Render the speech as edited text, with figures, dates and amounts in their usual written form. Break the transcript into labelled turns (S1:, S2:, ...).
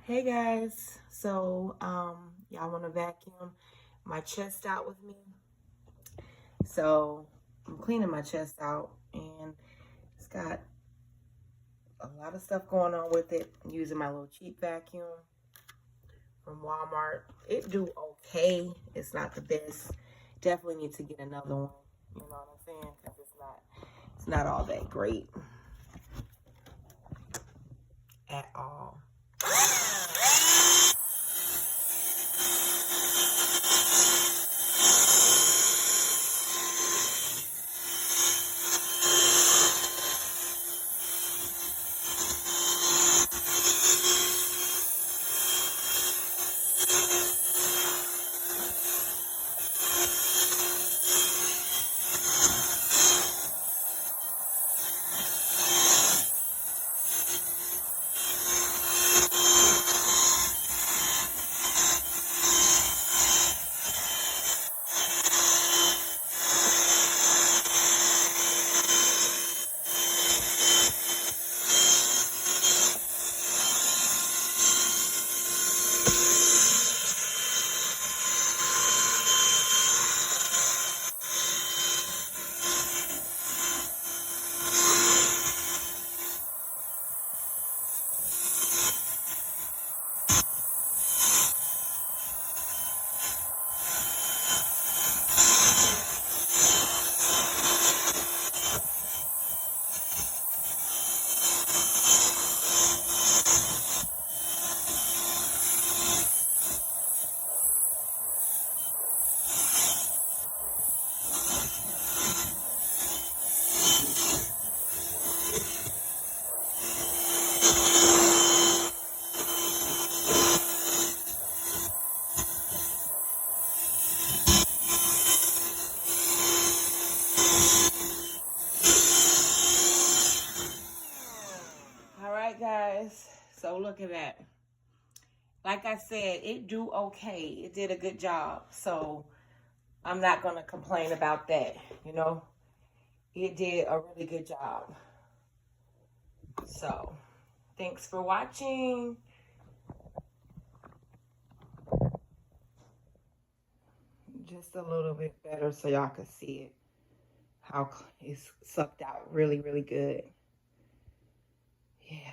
S1: Hey guys, y'all want to vacuum my chest out with me? So I'm cleaning my chest out and it's got a lot of stuff going on with it. I'm using my little cheap vacuum from Walmart. It do okay. It's not the best. Definitely need to get another one. You know what I'm saying? Because it's not all that great at all. All right, guys. So look at that. Like I said, it do okay. It did a good job. So I'm not going to complain about that. You know, it did a really good job. So thanks for watching. Just a little bit better so y'all can see it. How it's sucked out really, really good. Yeah.